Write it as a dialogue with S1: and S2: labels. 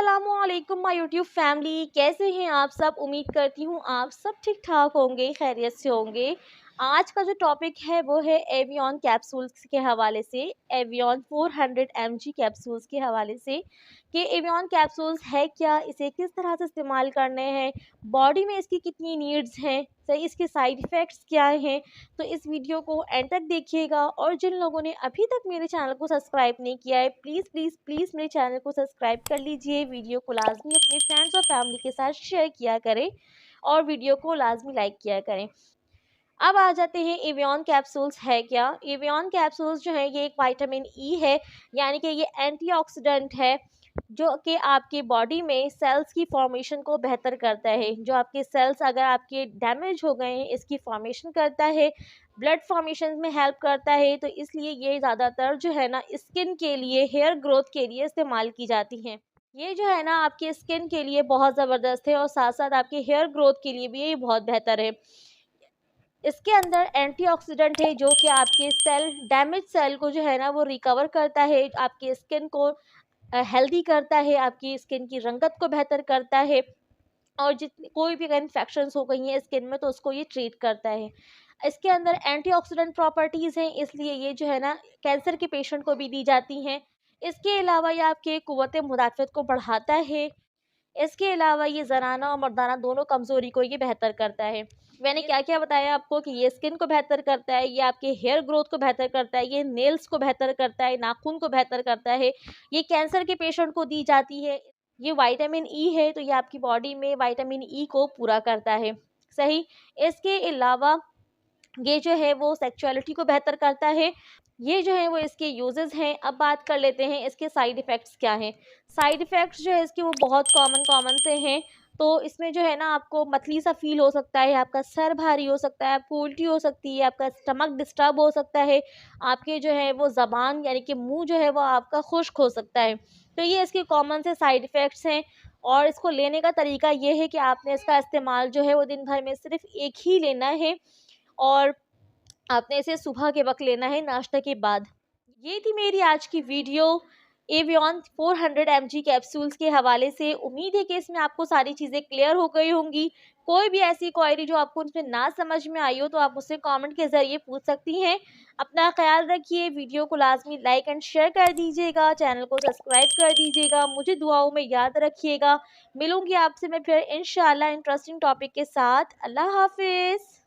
S1: अस्सलामुअलैकुम my YouTube family, कैसे हैं आप सब। उम्मीद करती हूँ आप सब ठीक ठाक होंगे, खैरियत से होंगे। आज का जो टॉपिक है वो है एवियन कैप्सूल्स के हवाले से, एवियन 400 mg कैप्सूल्स के हवाले से कि एवियन कैप्सूल्स है क्या, इसे किस तरह से इस्तेमाल करने हैं, बॉडी में इसकी कितनी नीड्स हैं, सही इसके साइड इफ़ेक्ट्स क्या हैं। तो इस वीडियो को एंड तक देखिएगा। और जिन लोगों ने अभी तक मेरे चैनल को सब्सक्राइब नहीं किया है, प्लीज़ प्लीज़ प्लीज़ मेरे चैनल को सब्सक्राइब कर लीजिए। वीडियो को लाजमी अपने फ्रेंड्स और फैमिली के साथ शेयर किया करें और वीडियो को लाजमी लाइक किया करें। अब आ जाते हैं एवियन कैप्सूल्स है क्या। एवियन कैप्सूल्स जो है ये एक विटामिन ई है, यानी कि ये एंटीऑक्सीडेंट है जो कि आपकी बॉडी में सेल्स की फॉर्मेशन को बेहतर करता है। जो आपके सेल्स अगर आपके डैमेज हो गए हैं, इसकी फॉर्मेशन करता है, ब्लड फॉर्मेशन में हेल्प करता है। तो इसलिए ये ज़्यादातर जो है ना स्किन के लिए, हेयर ग्रोथ के लिए इस्तेमाल की जाती हैं। ये जो है ना आपके स्किन के लिए बहुत ज़बरदस्त है और साथ साथ आपके हेयर ग्रोथ के लिए भी ये बहुत बेहतर है। इसके अंदर एंटीऑक्सीडेंट है जो कि आपके सेल, डैमेज सेल को जो है ना वो रिकवर करता है, आपकी स्किन को हेल्दी करता है, आपकी स्किन की रंगत को बेहतर करता है। और जितनी कोई भी अगर इन्फेक्शंस हो गई हैं स्किन में तो उसको ये ट्रीट करता है। इसके अंदर एंटीऑक्सीडेंट प्रॉपर्टीज़ हैं, इसलिए ये जो है ना कैंसर के पेशेंट को भी दी जाती हैं। इसके अलावा ये आपके क़ुव्वत मुदाफ़अत को बढ़ाता है। इसके अलावा ये ज़नाना और मर्दाना दोनों कमज़ोरी को ये बेहतर करता है। मैंने क्या क्या बताया आपको कि ये स्किन को बेहतर करता है, ये आपके हेयर ग्रोथ को बेहतर करता है, ये नेल्स को बेहतर करता है, नाखून को बेहतर करता है, ये कैंसर के पेशेंट को दी जाती है। ये विटामिन ई है तो ये आपकी बॉडी में विटामिन ई को पूरा करता है, सही। इसके अलावा ये जो है वो सेक्सुअलिटी को बेहतर करता है। ये जो है वो इसके यूजेस हैं। अब बात कर लेते हैं इसके साइड इफ़ेक्ट्स क्या हैं। साइड इफ़ेक्ट्स जो है इसके वो बहुत कॉमन से हैं। तो इसमें जो है ना आपको मतली सा फील हो सकता है, आपका सर भारी हो सकता है, आपको उल्टी हो सकती है, आपका स्टमक डिस्टर्ब हो सकता है, आपके जो है वो ज़बान यानी कि मुंह जो है वो आपका खुश्क हो सकता है। तो ये इसके कॉमन से साइड इफ़ेक्ट्स हैं। और इसको लेने का तरीका ये है कि आपने इसका इस्तेमाल जो है वो दिन भर में सिर्फ एक ही लेना है और आपने इसे सुबह के वक्त लेना है नाश्ते के बाद। ये थी मेरी आज की वीडियो एवियन 400 mg कैप्सूल्स के हवाले से। उम्मीद है कि इसमें आपको सारी चीज़ें क्लियर हो गई होंगी। कोई भी ऐसी क्वेरी जो आपको उसमें ना समझ में आई हो तो आप मुझसे कमेंट के ज़रिए पूछ सकती हैं। अपना ख्याल रखिए, वीडियो को लाजमी लाइक एंड शेयर कर दीजिएगा, चैनल को सब्सक्राइब कर दीजिएगा, मुझे दुआओं में याद रखिएगा। मिलूँगी आपसे मैं फिर इंशाअल्लाह इंटरेस्टिंग टॉपिक के साथ। अल्लाह हाफिज़।